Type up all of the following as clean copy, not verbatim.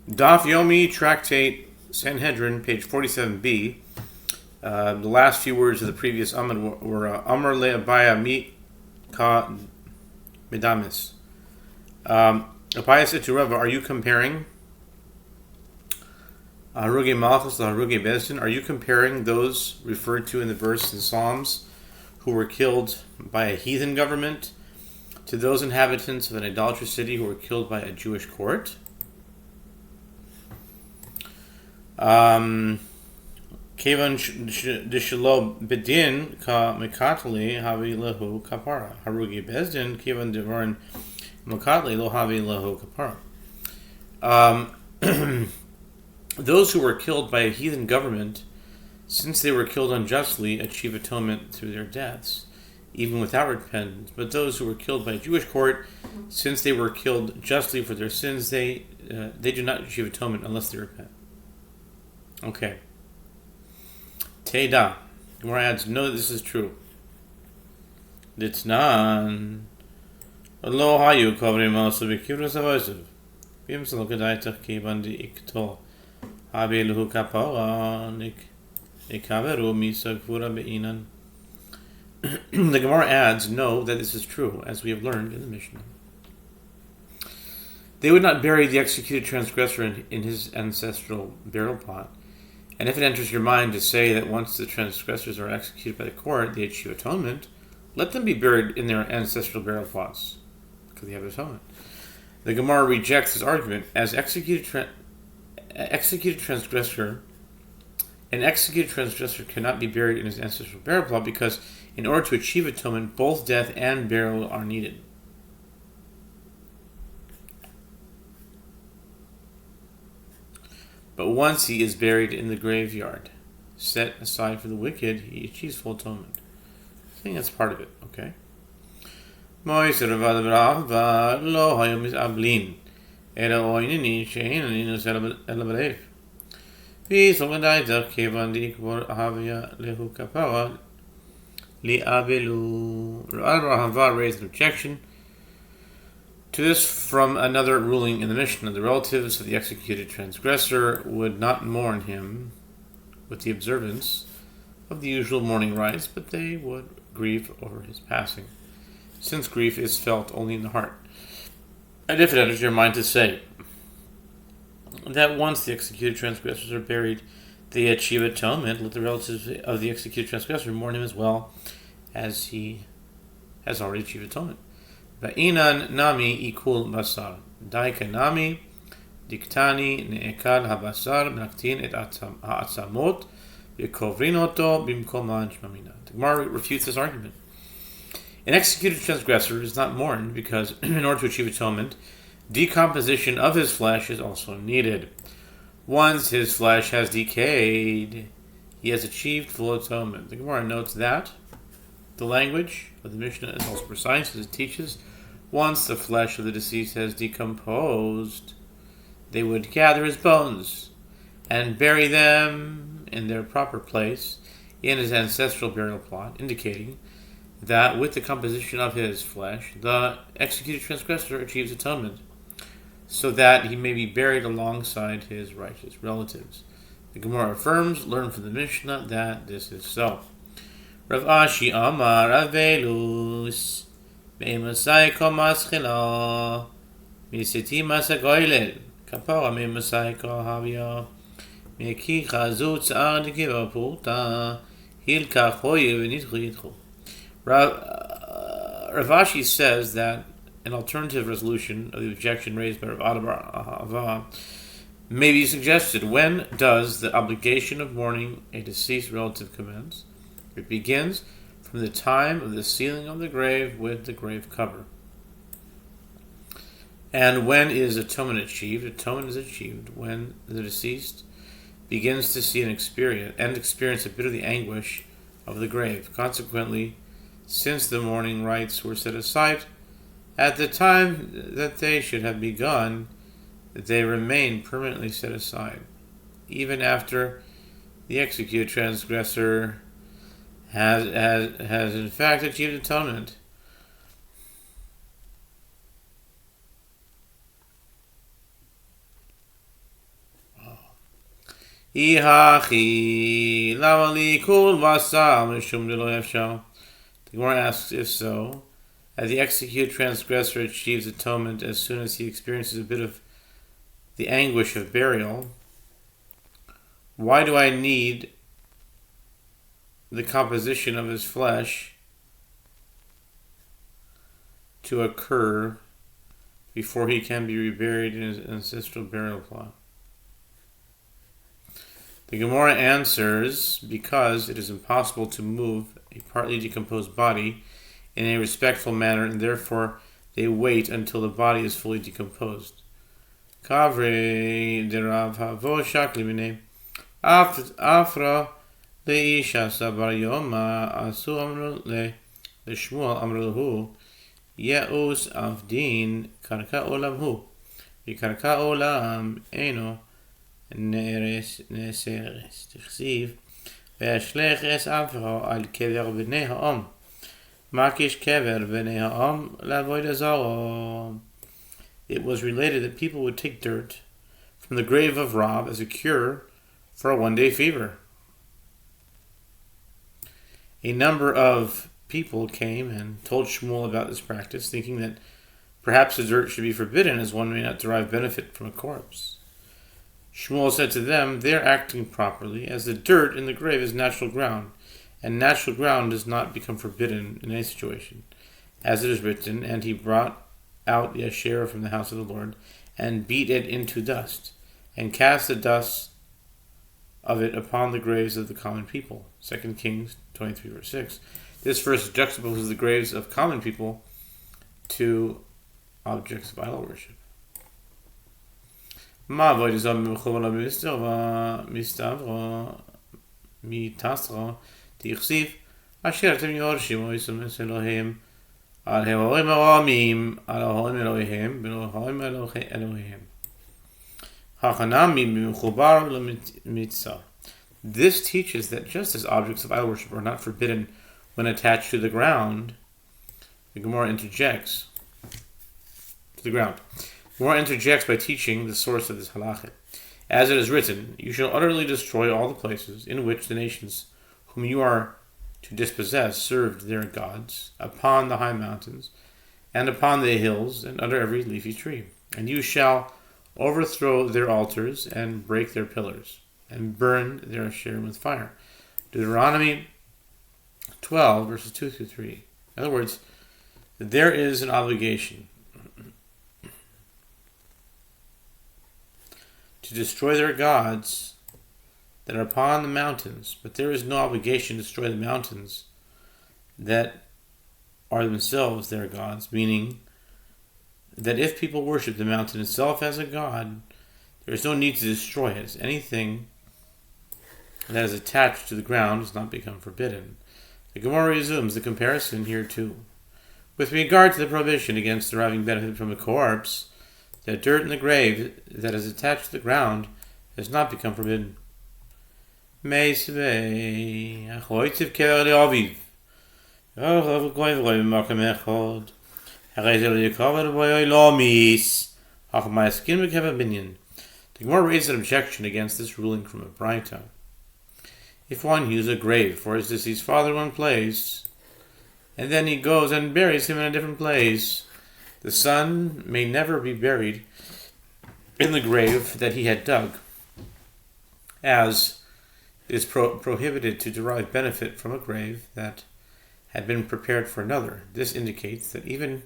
Daf Yomi, Tractate, Sanhedrin, page 47b. The last few words of the previous Amud were Amar le'abaya mi ka medamis. Abaya said to Rava, are you comparing Haruge Malchus to Haruge Bezdin? Are you comparing those referred to in the verse in Psalms who were killed by a heathen government to those inhabitants of an idolatrous city who were killed by a Jewish court? Kevan deshelo bedin ka mekatli havi lehu kapara. Harugi bezdin kevan devarin mekatli lo havi lehu kapara. Those who were killed by a heathen government, since they were killed unjustly, achieve atonement through their deaths, even without repentance. But those who were killed by a Jewish court, since they were killed justly for their sins, they do not achieve atonement unless they repent. Okay. Teda. Gemara adds, no, this is true. Ditnan. Lo hayu kavri masu b'kivras avosiv. Bim salo kadaitach kibandi ikto. Habe luhu kapara nikaveru misa gvura be'inan. The Gemara adds, no, that this is true, as we have learned in the Mishnah. They would not bury the executed transgressor in his ancestral burial plot. And if it enters your mind to say that once the transgressors are executed by the court, they achieve atonement, let them be buried in their ancestral burial plots, because they have atonement. The Gemara rejects this argument as an executed transgressor cannot be buried in his ancestral burial plot because in order to achieve atonement, both death and burial are needed. But once he is buried in the graveyard, set aside for the wicked, he achieves full atonement. I think that's part of it, okay? Rava raised an objection to this from another ruling in the Mishnah. The relatives of the executed transgressor would not mourn him with the observance of the usual mourning rites, but they would grieve over his passing, since grief is felt only in the heart. And if it enters your mind to say that once the executed transgressors are buried, they achieve atonement, let the relatives of the executed transgressor mourn him as well as he has already achieved atonement. Va'inan nami ikul basar. Daika nami diktani ne'ekal habasar menaktin et ha'atzamot v'kovrin oto bimkoman shmamina. The Gemara refutes this argument. An executed transgressor is not mourned because, in order to achieve atonement, decomposition of his flesh is also needed. Once his flesh has decayed, he has achieved full atonement. The Gemara notes that the language of the Mishnah is also precise, as it teaches, once the flesh of the deceased has decomposed, they would gather his bones and bury them in their proper place in his ancestral burial plot, indicating that with the composition of his flesh, the executed transgressor achieves atonement, so that he may be buried alongside his righteous relatives. The Gemara affirms, learn from the Mishnah, that this is so. Rav Ashi Amar Avelus Me'emasai Komaschila Miseti Masagoilel Kapara Me'emasai Kohavia Me'ki Chazu Tzar Dikiva Purta Hilka Choye V'nitchu. Rav Ashi says that an alternative resolution of the objection raised by Rav Adar may be suggested. When does the obligation of mourning a deceased relative commence? It begins from the time of the sealing of the grave with the grave cover. And when is atonement achieved? Atonement is achieved when the deceased begins to see and experience a bit of the anguish of the grave. Consequently, since the mourning rites were set aside at the time that they should have begun, they remain permanently set aside, even after the executed transgressor has in fact achieved atonement. Ihachi lavali kul vasal mishum delo efshal. The Gemara asks, if so, as the executed transgressor achieves atonement as soon as he experiences a bit of the anguish of burial, why do I need the composition of his flesh to occur before he can be reburied in his ancestral burial plot? The Gemara answers, because it is impossible to move a partly decomposed body in a respectful manner, and therefore they wait until the body is fully decomposed. Kavre derav havo shakli b'nei afra leisha sabar yoma asu amru leishmuel amru hu yeus avdin karka olam hu v'karka olam eno neseres tichsiv ve'ashlech es avro al kever b'nei ha'om makish kever b'nei ha'om la'avodah zarah. It was related that people would take dirt from the grave of Rav as a cure for a one-day fever. A number of people came and told Shmuel about this practice, thinking that perhaps the dirt should be forbidden, as one may not derive benefit from a corpse. Shmuel said to them, "They are acting properly, as the dirt in the grave is natural ground, and natural ground does not become forbidden in any situation. As it is written, and he brought out the Asherah from the house of the Lord, and beat it into dust, and cast the dust of it upon the graves of the common people." 2 Kings 23 verse 6. This verse juxtaposes the graves of common people to objects of idol worship. Al Hehoim Elohim, Al Elohim Elohim, Belohim Elohim. Hachanami B'Mechubar L'Mitzah. This teaches that just as objects of idol worship are not forbidden when attached to the ground, the Gemara interjects by teaching the source of this halakha. As it is written, "You shall utterly destroy all the places in which the nations whom you are to dispossess served their gods, upon the high mountains, and upon the hills, and under every leafy tree. And you shall overthrow their altars, and break their pillars, and burn their Asherim with fire." Deuteronomy 12, verses 2 through 3. In other words, there is an obligation to destroy their gods that are upon the mountains, but there is no obligation to destroy the mountains that are themselves their gods, meaning that if people worship the mountain itself as a god, there is no need to destroy it. Anything that is attached to the ground does not become forbidden. The Gemara resumes the comparison here too. With regard to the prohibition against deriving benefit from a corpse, the dirt in the grave that is attached to the ground does not become forbidden. Meisvei, achoitziv kever le'aviv. Yochav koivroi b'makom echad. Harezel yikaver b'yoi lomis. Hachmaiskin b'kever binyan. The Gemara raises an objection against this ruling from a Braita. If one uses a grave for his deceased father in one place, and then he goes and buries him in a different place, the son may never be buried in the grave that he had dug, as it is prohibited to derive benefit from a grave that had been prepared for another. This indicates that even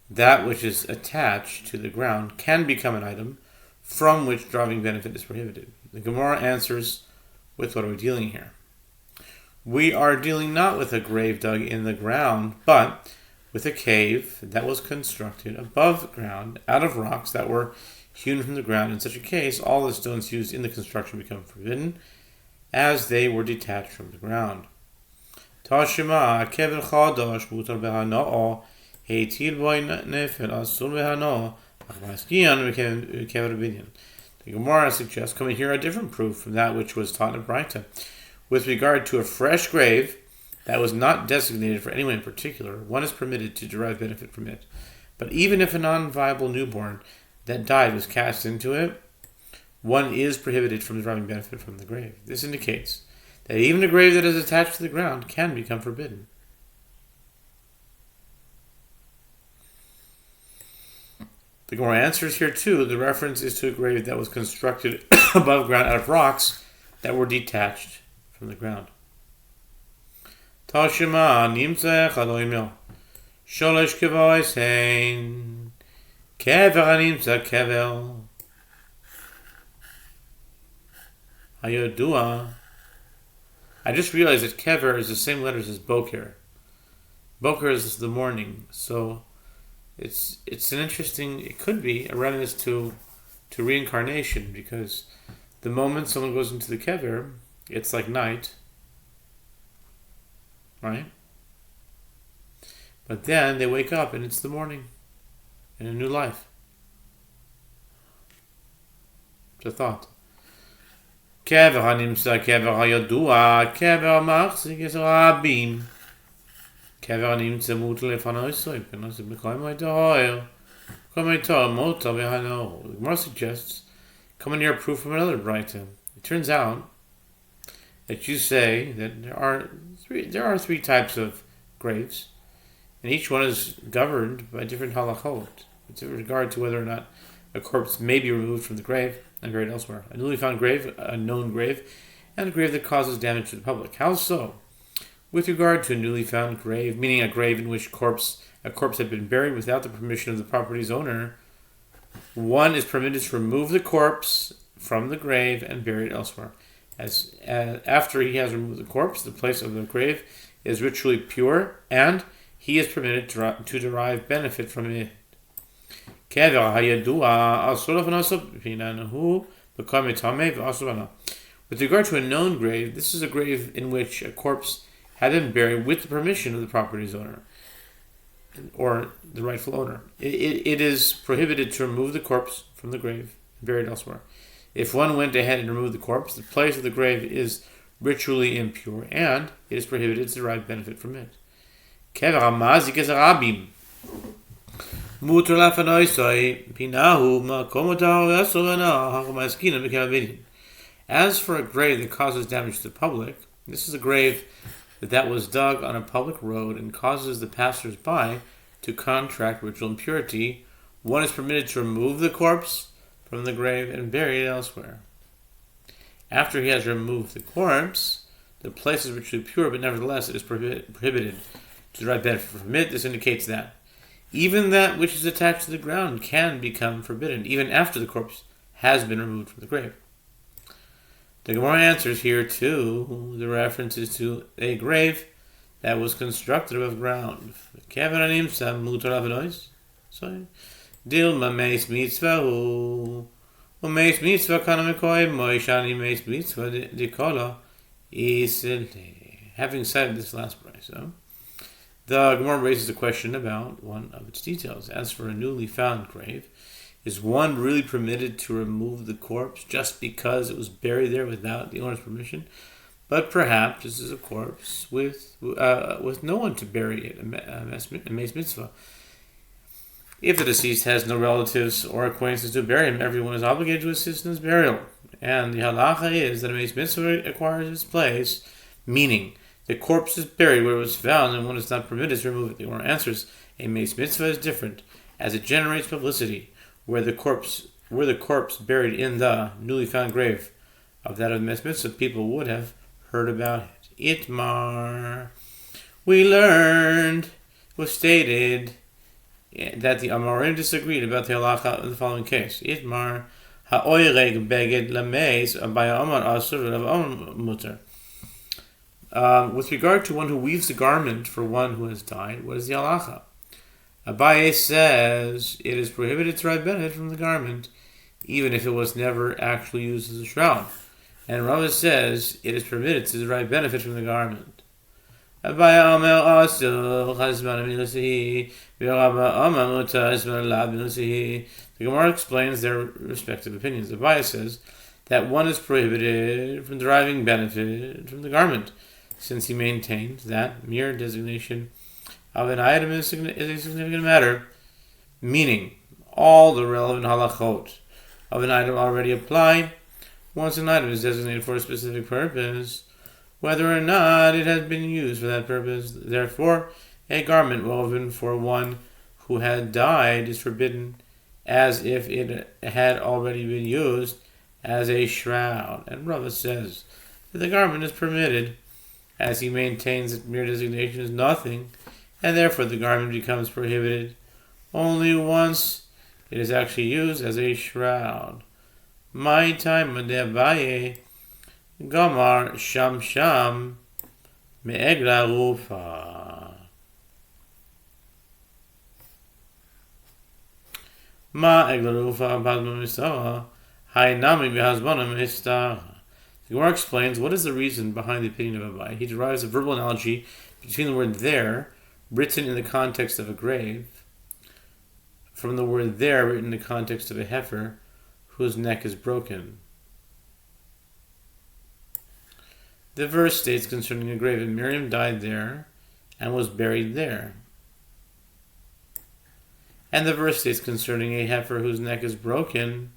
that which is attached to the ground can become an item from which deriving benefit is prohibited. The Gemara answers with what are we dealing here? We are dealing not with a grave dug in the ground, but with a cave that was constructed above ground out of rocks that were hewn from the ground. In such a case, all the stones used in the construction become forbidden, as they were detached from the ground. Tashima kever chadash mutar behana'ah heitil boy nefel asur behana'ah achmaskian kever binyan. The Gemara suggests, coming here, a different proof from that which was taught in Braita. With regard to a fresh grave that was not designated for anyone in particular, one is permitted to derive benefit from it. But even if a non-viable newborn that died was cast into it, one is prohibited from deriving benefit from the grave. This indicates that even a grave that is attached to the ground can become forbidden. The Gemara answers here too. The reference is to a grave that was constructed above ground out of rocks that were detached from the ground. Tashima nimtzeh chaloimel sholosh kevois hein kever nimtzeh kevel hayodua. I just realized that kever is the same letters as boker. Boker is the morning, so it's an interesting. It could be a reference to reincarnation, because the moment someone goes into the kever, it's like night, right? But then they wake up and it's the morning, in a new life. It's a thought. Kever hanimsa kever hayodua kever machzik es rabim. Kever hanimsa mutal lefanoisoi penos bekoimoi tohoil koimoi toh mota v'hano. The Gemara suggests coming near proof from another brayta. It turns out that you say that there are three types of graves, and each one is governed by different halachot with regard to whether or not a corpse may be removed from the grave and buried elsewhere. A newly found grave, a known grave, and a grave that causes damage to the public. How so? With regard to a newly found grave, meaning a grave in which a corpse had been buried without the permission of the property's owner, one is permitted to remove the corpse from the grave and bury it elsewhere. As after he has removed the corpse, the place of the grave is ritually pure, and he is permitted to derive benefit from it. With regard to a known grave, this is a grave in which a corpse had been buried with the permission of the property's owner, or the rightful owner. It is prohibited to remove the corpse from the grave and bury it elsewhere. If one went ahead and removed the corpse, the place of the grave is ritually impure, and it is prohibited to derive benefit from it. As for a grave that causes damage to the public, this is a grave that was dug on a public road and causes the passers-by to contract ritual impurity. One is permitted to remove the corpse from the grave and bury it elsewhere. After he has removed the corpse, the place is ritually pure, but nevertheless it is prohibited to derive benefit from it. This indicates that even that which is attached to the ground can become forbidden, even after the corpse has been removed from the grave. The Gemara answers here too. The reference is to a grave that was constructed above ground. So, Dilma meis mitzvah meis mitzvah kana mekoy moishani meis mitzvah dikola isele. Having said this last price, the Gemara raises a question about one of its details. As for a newly found grave, is one really permitted to remove the corpse just because it was buried there without the owner's permission? But perhaps this is a corpse with no one to bury it, a meis mitzvah. If the deceased has no relatives or acquaintances to bury him, everyone is obligated to assist in his burial. And the halacha is that a meis mitzvah acquires its place, meaning the corpse is buried where it was found and one is not permitted to remove it. The Gemara answers, a meis mitzvah is different, as it generates publicity, where the corpse buried in the newly found grave of that of the meis mitzvah, people would have heard about it. Itmar, we learned, was stated that the Amorim disagreed about the halacha in the following case. Itmar ha'oireg beged lameis abaya amar asur v'lav muter. With regard to one who weaves a garment for one who has died, what is the halacha? Abaye says it is prohibited to derive benefit from the garment, even if it was never actually used as a shroud. And Rava says it is permitted to derive benefit from the garment. Abaye Omer Asul Chazman Milusihi V'Rava Omer Muta Isman Lab Milusihi. The Gemara explains their respective opinions. Abaye says that one is prohibited from deriving benefit from the garment, since he maintains that mere designation of an item is a significant matter, meaning all the relevant halachot of an item already apply once an item is designated for a specific purpose, whether or not it has been used for that purpose. Therefore, a garment woven for one who had died is forbidden as if it had already been used as a shroud. And Rava says that the garment is permitted as he maintains that mere designation is nothing, and therefore the garment becomes prohibited only once it is actually used as a shroud. My time Abaye Gamar Sham Sham Me'egla Rufa. Ma Egla Rufa Abadma Mistara Hainami Behazbana Mistara. The Gemara explains what is the reason behind the opinion of Abai. He derives a verbal analogy between the word there, written in the context of a grave, from the word there, written in the context of a heifer whose neck is broken. The verse states concerning a grave, and Miriam died there and was buried there. And the verse states concerning a heifer whose neck is broken,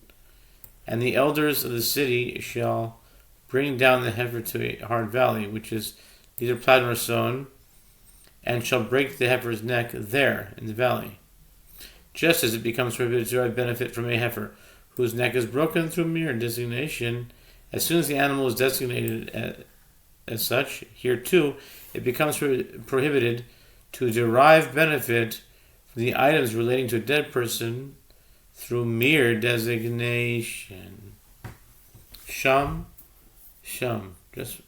and the elders of the city shall bring down the heifer to a hard valley, which is neither plowed nor sown, and shall break the heifer's neck there in the valley. Just as it becomes prohibited to derive benefit from a heifer whose neck is broken through mere designation, as soon as the animal is designated as such, here too, it becomes prohibited to derive benefit from the items relating to a dead person through mere designation. Sham, just.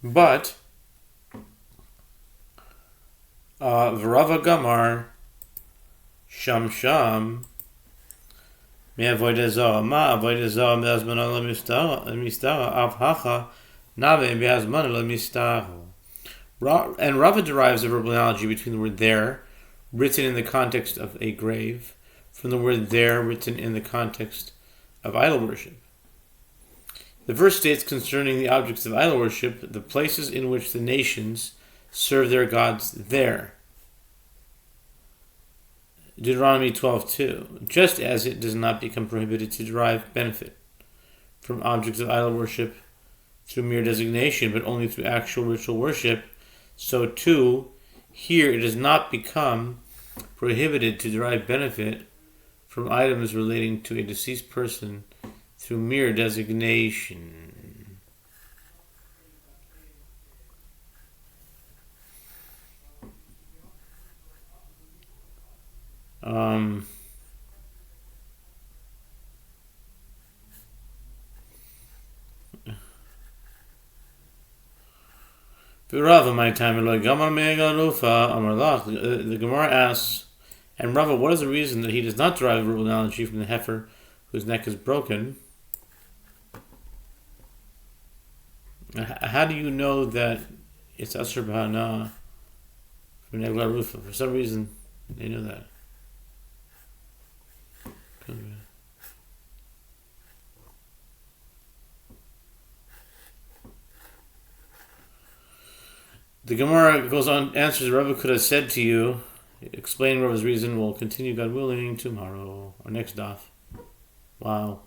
But Vrava Gamar Sham Me avoida zara ma avoida zara be'azmana lemistara av hacha nabe be'azmana lemistara. And Rava derives a verbal analogy between the word there, written in the context of a grave, from the word there, written in the context of idol worship. The verse states concerning the objects of idol worship, the places in which the nations serve their gods there. Deuteronomy 12:2. Just as it does not become prohibited to derive benefit from objects of idol worship through mere designation, but only through actual ritual worship, so too, here it does not become prohibited to derive benefit from items relating to a deceased person through mere designation. Rava, my time, the Gemara asks, and Rava, what is the reason that he does not derive a verbal analogy from the heifer whose neck is broken? How do you know that it's Asr B'Hana from Negla Rufa? For some reason, they know that. The Gemara goes on, answers Rava could have said to you, explain Rava's reason. We'll continue, God willing, tomorrow, our next daf. Wow.